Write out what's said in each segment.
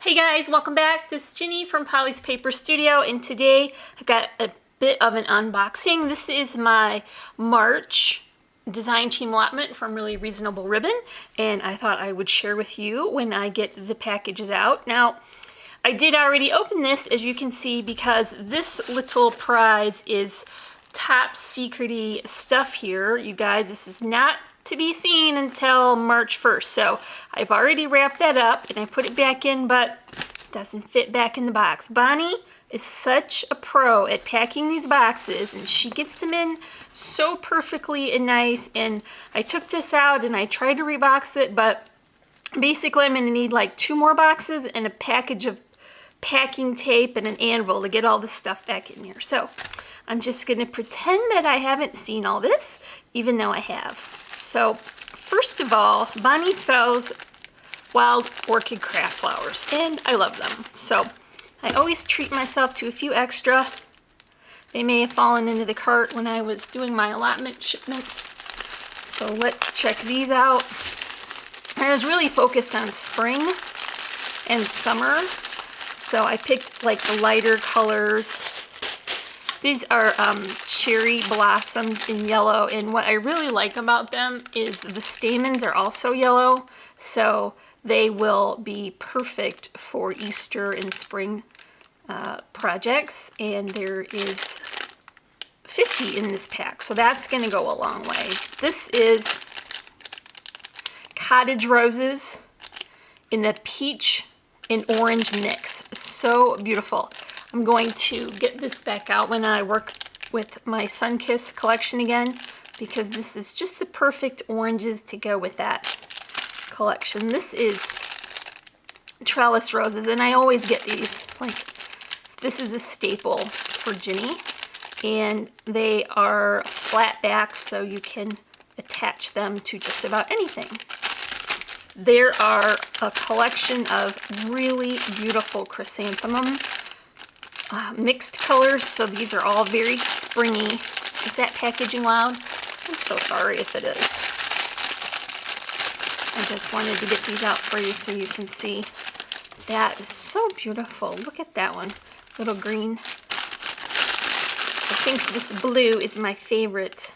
Hey guys, welcome back. This is Ginny from Polly's Paper Studio, and today I've got a bit of an unboxing. This is my March design team allotment from Really Reasonable Ribbon, and I thought I would share with you when I get the packages out. Now, I did already open this, as you can see, because this little prize is top secret-y stuff here. You guys, this is not to be seen until March 1st. So I've already wrapped that up and I put it back in, but it doesn't fit back in the box. Bonnie is such a pro at packing these boxes, and she gets them in so perfectly and nice. And I took this out and I tried to rebox it, but basically I'm going to need like 2 more boxes and a package of packing tape and an anvil to get all this stuff back in here. So I'm just going to pretend that I haven't seen all this, even though I have. So first of all, Bonnie sells wild orchid craft flowers, and I love them. So I always treat myself to a few extra. They may have fallen into the cart when I was doing my allotment shipment. So let's check these out. I was really focused on spring and summer, so I picked like the lighter colors. These are cherry blossoms in yellow, and what I really like about them is the stamens are also yellow, so they will be perfect for Easter and spring projects. And there is 50 in this pack, so that's going to go a long way. This is cottage roses in the peach and orange mix. So beautiful. I'm going to get this back out when I work with my Sunkiss collection again, because this is just the perfect oranges to go with that collection. This is trellis roses, and I always get these. Like, this is a staple for Ginny, and they are flat back, so you can attach them to just about anything. There are a collection of really beautiful chrysanthemum mixed colors, so these are all very springy. Is that packaging loud? I'm so sorry if it is. I just wanted to get these out for you so you can see. That is so beautiful. Look at that one. Little green. I think this blue is my favorite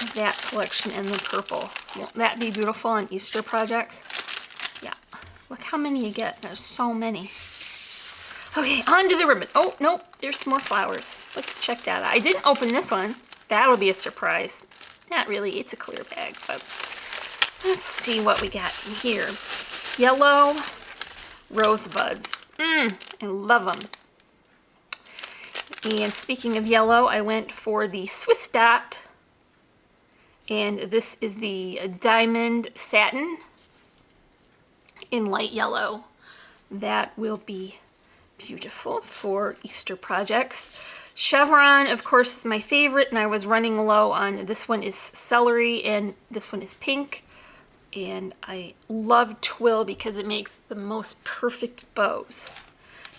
of that collection, and the purple. Won't that be beautiful on Easter projects? Yeah. Look how many you get. There's so many. Okay, on to the ribbon. Oh, nope, there's some more flowers. Let's check that out. I didn't open this one. That'll be a surprise. Not really, it's a clear bag, but let's see what we got in here. Yellow rosebuds. I love them. And speaking of yellow, I went for the Swiss Dot, and this is the diamond satin in light yellow. That will be beautiful for Easter projects. Chevron, of course, is my favorite, and I was running low on this one is celery and this one is pink. And I love twill because it makes the most perfect bows.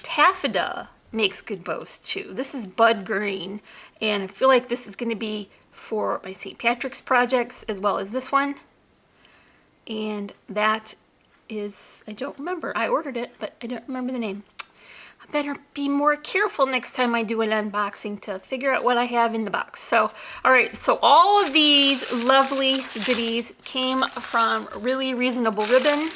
Taffeta makes good bows too. This is bud green, and I feel like this is going to be for my St. Patrick's projects as well as this one. And that is, I don't remember. I ordered it, but I don't remember the name. I better be more careful next time I do an unboxing to figure out what I have in the box. So, all right, so all of these lovely goodies came from Really Reasonable Ribbon,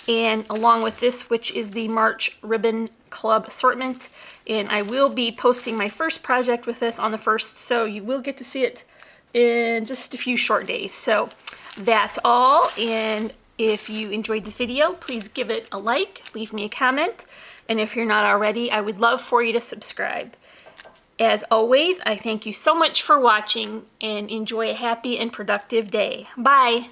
and along with this, which is the March Ribbon Club assortment. And I will be posting my first project with this on the 1st, so you will get to see it in just a few short days. So that's all, and if you enjoyed this video, please give it a like, leave me a comment, and if you're not already, I would love for you to subscribe. As always, I thank you so much for watching, and enjoy a happy and productive day. Bye!